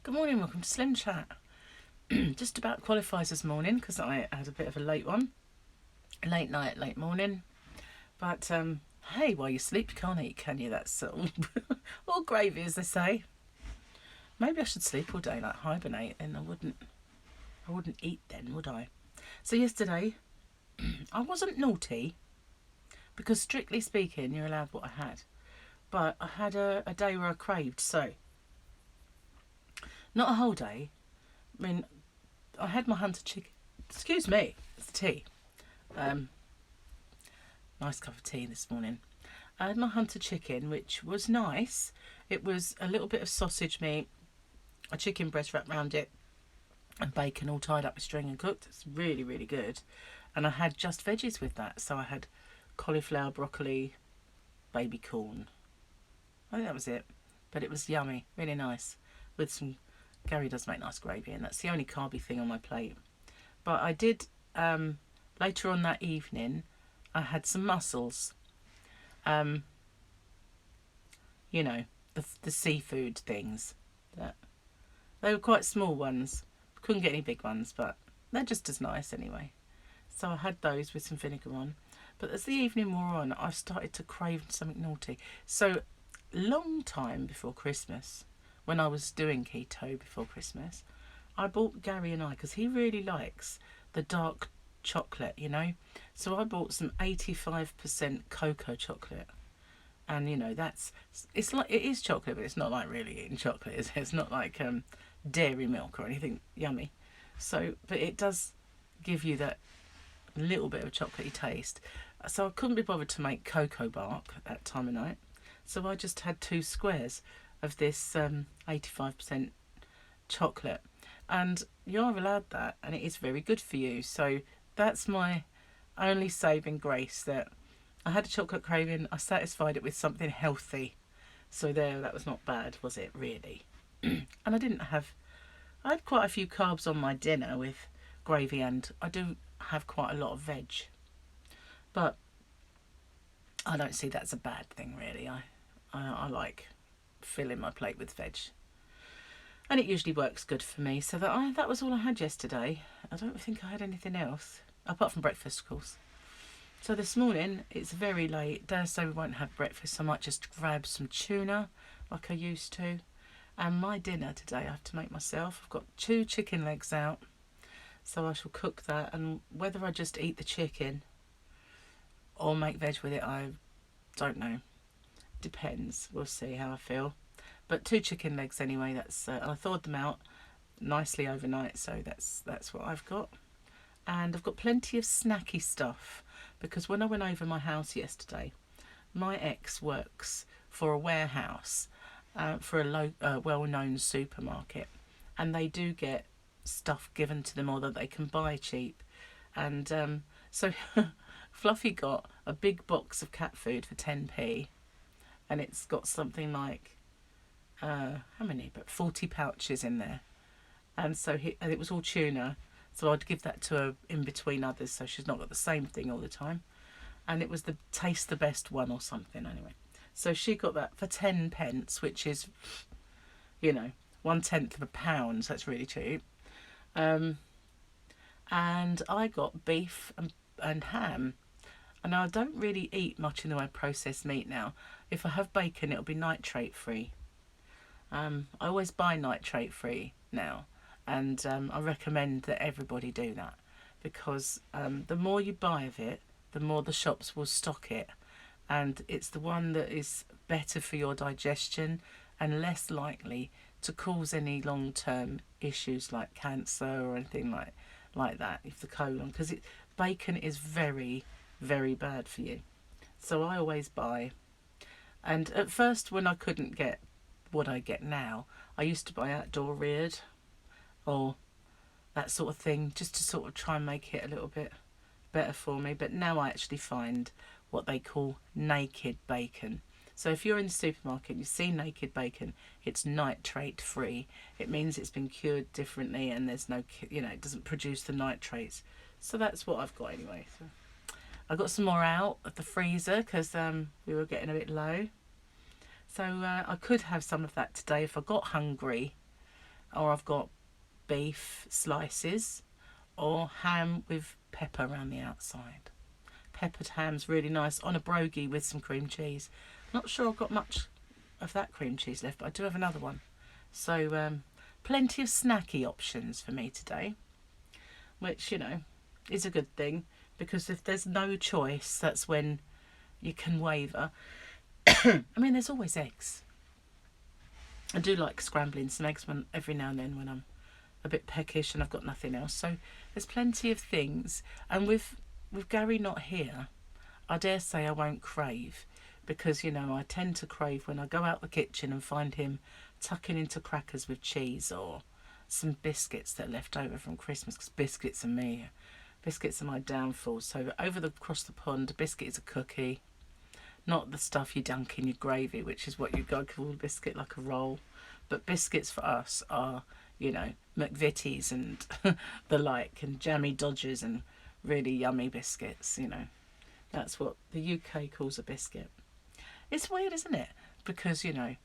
Good morning, welcome to SlimChat. Just about qualifies this morning because I had a bit of a late one. Late night, late morning. But hey, while you sleep, you can't eat, can you? That's all gravy, as they say. Maybe I should sleep all day, like hibernate, then I wouldn't eat then, would I? So yesterday, I wasn't naughty because strictly speaking, you're allowed what I had. But I had a day where I craved, so not a whole day. I mean, I had my hunter chicken. Excuse me, it's tea. Nice cup of tea this morning. I had my hunter chicken, which was nice. It was a little bit of sausage meat, a chicken breast wrapped around it, and bacon all tied up with string and cooked. It's really, really good. And I had just veggies with that. So I had cauliflower, broccoli, baby corn. I think that was it. But it was yummy, really nice. With some, Gary does make nice gravy, and that's the only carby thing on my plate. But I did, later on that evening, I had some mussels. You know, the seafood things. They were quite small ones. Couldn't get any big ones, but they're just as nice anyway. So I had those with some vinegar on. But as the evening wore on, I started to crave something naughty. So, long time before Christmas, when I was doing keto before Christmas, I bought Gary and I, because he really likes the dark chocolate, you know. So I bought some 85% cocoa chocolate. And, you know, it's like, it is chocolate, but it's not like really eating chocolate, is it? It's not like dairy milk or anything yummy. So, but it does give you that little bit of a chocolatey taste. So I couldn't be bothered to make cocoa bark at that time of night. So I just had 2 squares of this 85% chocolate. And you are allowed that, and it is very good for you. So that's my only saving grace, that I had a chocolate craving, I satisfied it with something healthy. So there, that was not bad, was it, really? And I had quite a few carbs on my dinner with gravy, and I do have quite a lot of veg. But I don't see that's a bad thing, really. I like filling my plate with veg. And it usually works good for me. So that was all I had yesterday. I don't think I had anything else, apart from breakfast, of course. So this morning, it's very late. Dare say we won't have breakfast. I might just grab some tuna like I used to. And my dinner today, I have to make myself. I've got 2 chicken legs out. So I shall cook that. And whether I just eat the chicken or make veg with it, I don't know. Depends. We'll see how I feel. But 2 chicken legs anyway. That's I thawed them out nicely overnight, so that's what I've got. And I've got plenty of snacky stuff, because when I went over my house yesterday, my ex works for a warehouse for a well-known supermarket, and they do get stuff given to them or that they can buy cheap. And so Fluffy got a big box of cat food for 10p, and it's got something like how many? But 40 pouches in there. And so and it was all tuna. So I'd give that to her in between others, so she's not got the same thing all the time. And it was the taste the best one or something anyway. So she got that for 10 pence, which is, you know, 1/10 of a pound. So that's really cheap. And I got beef and ham. And I don't really eat much in the way of processed meat now. If I have bacon, it'll be nitrate free. I always buy nitrate free now. And I recommend that everybody do that, because the more you buy of it, the more the shops will stock it. And it's the one that is better for your digestion and less likely to cause any long-term issues like cancer or anything like that, if the colon, because bacon is very, very bad for you. So I always buy. And at first, when I couldn't get what I get now, I used to buy outdoor reared or that sort of thing, just to sort of try and make it a little bit better for me. But now I actually find what they call naked bacon. So if you're in the supermarket and you see naked bacon, it's nitrate free. It means it's been cured differently, and there's no, you know, it doesn't produce the nitrates. So that's what I've got anyway. So I got some more out of the freezer because we were getting a bit low. So I could have some of that today if I got hungry. or I've got beef slices, or ham with pepper around the outside. Peppered ham's really nice on a brogie with some cream cheese. Not sure I've got much of that cream cheese left, but I do have another one. So plenty of snacky options for me today, which, you know, is a good thing, because if there's no choice, that's when you can waver. I mean, there's always eggs. I do like scrambling some eggs every now and then when I'm a bit peckish and I've got nothing else. So there's plenty of things. And with Gary not here, I dare say I won't crave, because, you know, I tend to crave when I go out the kitchen and find him tucking into crackers with cheese, or some biscuits that are left over from Christmas, because biscuits are my downfall. So across the pond, a biscuit is a cookie, not the stuff you dunk in your gravy, which is what you go call a biscuit, like a roll. But biscuits for us are, you know, McVitie's and the like, and jammy Dodgers and really yummy biscuits, you know. That's what the UK calls a biscuit. It's weird, isn't it? Because, you know,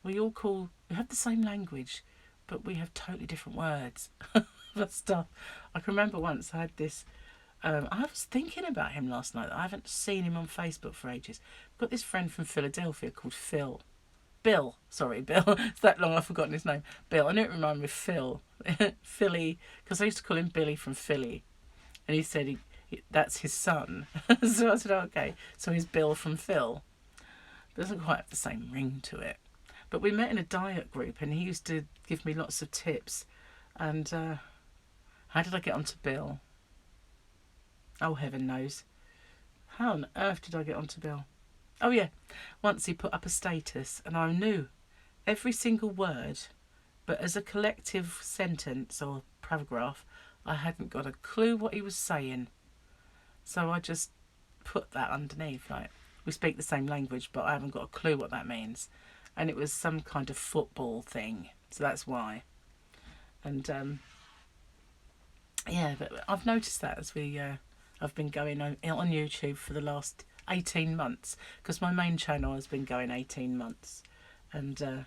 we have the same language, but we have totally different words for stuff. I can remember once I had this, I was thinking about him last night. I haven't seen him on Facebook for ages. I've got this friend from Philadelphia called Bill. It's that long I've forgotten his name. Bill. I knew it reminded me of Phil. Philly, because I used to call him Billy from Philly. And he said that's his son. So I said, oh, okay, so he's Bill from Phil. Doesn't quite have the same ring to it. But we met in a diet group, and he used to give me lots of tips. And how did I get onto Bill? Oh, heaven knows. How on earth did I get onto Bill? Oh, yeah. Once he put up a status, and I knew every single word, but as a collective sentence or paragraph, I hadn't got a clue what he was saying. So I just put that underneath, like, we speak the same language, but I haven't got a clue what that means. And it was some kind of football thing, so that's why. And yeah, but I've noticed that as I've been going on YouTube for the last 18 months, because my main channel has been going 18 months. And,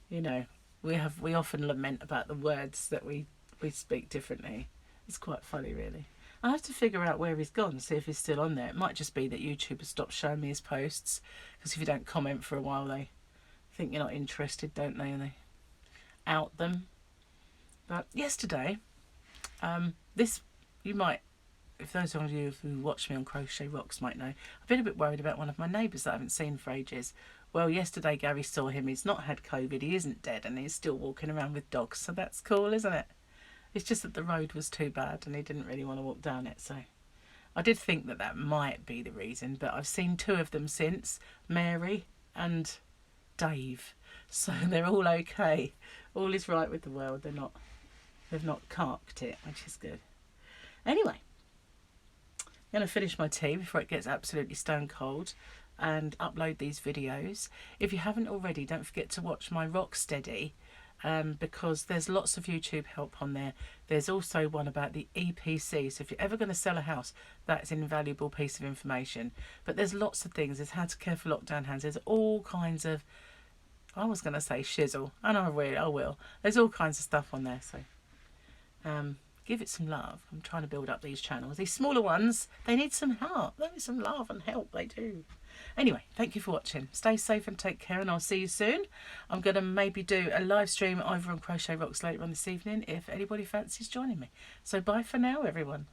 you know, we often lament about the words that we speak differently. It's quite funny, really. I have to figure out where he's gone, see if he's still on there. It might just be that YouTube has stopped showing me his posts, because if you don't comment for a while, they think you're not interested, don't they? And they out them. But yesterday, you might, if those of you who watch me on Crochet Rocks might know, I've been a bit worried about one of my neighbours that I haven't seen for ages. Well, yesterday Gary saw him. He's not had COVID, he isn't dead, and he's still walking around with dogs, so that's cool, isn't it? It's just that the road was too bad and he didn't really want to walk down it, so I did think that might be the reason, but I've seen two of them since, Mary and Dave, so they're all okay. All is right with the world. They've not carked it, which is good. Anyway, I'm going to finish my tea before it gets absolutely stone cold and upload these videos. If you haven't already, don't forget to watch my Rocksteady, because there's lots of YouTube help on there. There's also one about the EPC, so if you're ever going to sell a house, that's an invaluable piece of information. But there's lots of things. There's how to care for lockdown hands. There's all kinds of, I was going to say shizzle, and I will. There's all kinds of stuff on there, so give it some love. I'm trying to build up these channels. These smaller ones, they need some help. They need some love and help, they do. Anyway, thank you for watching. Stay safe and take care, and I'll see you soon. I'm going to maybe do a live stream over on Crochet Rocks later on this evening if anybody fancies joining me. So bye for now, everyone.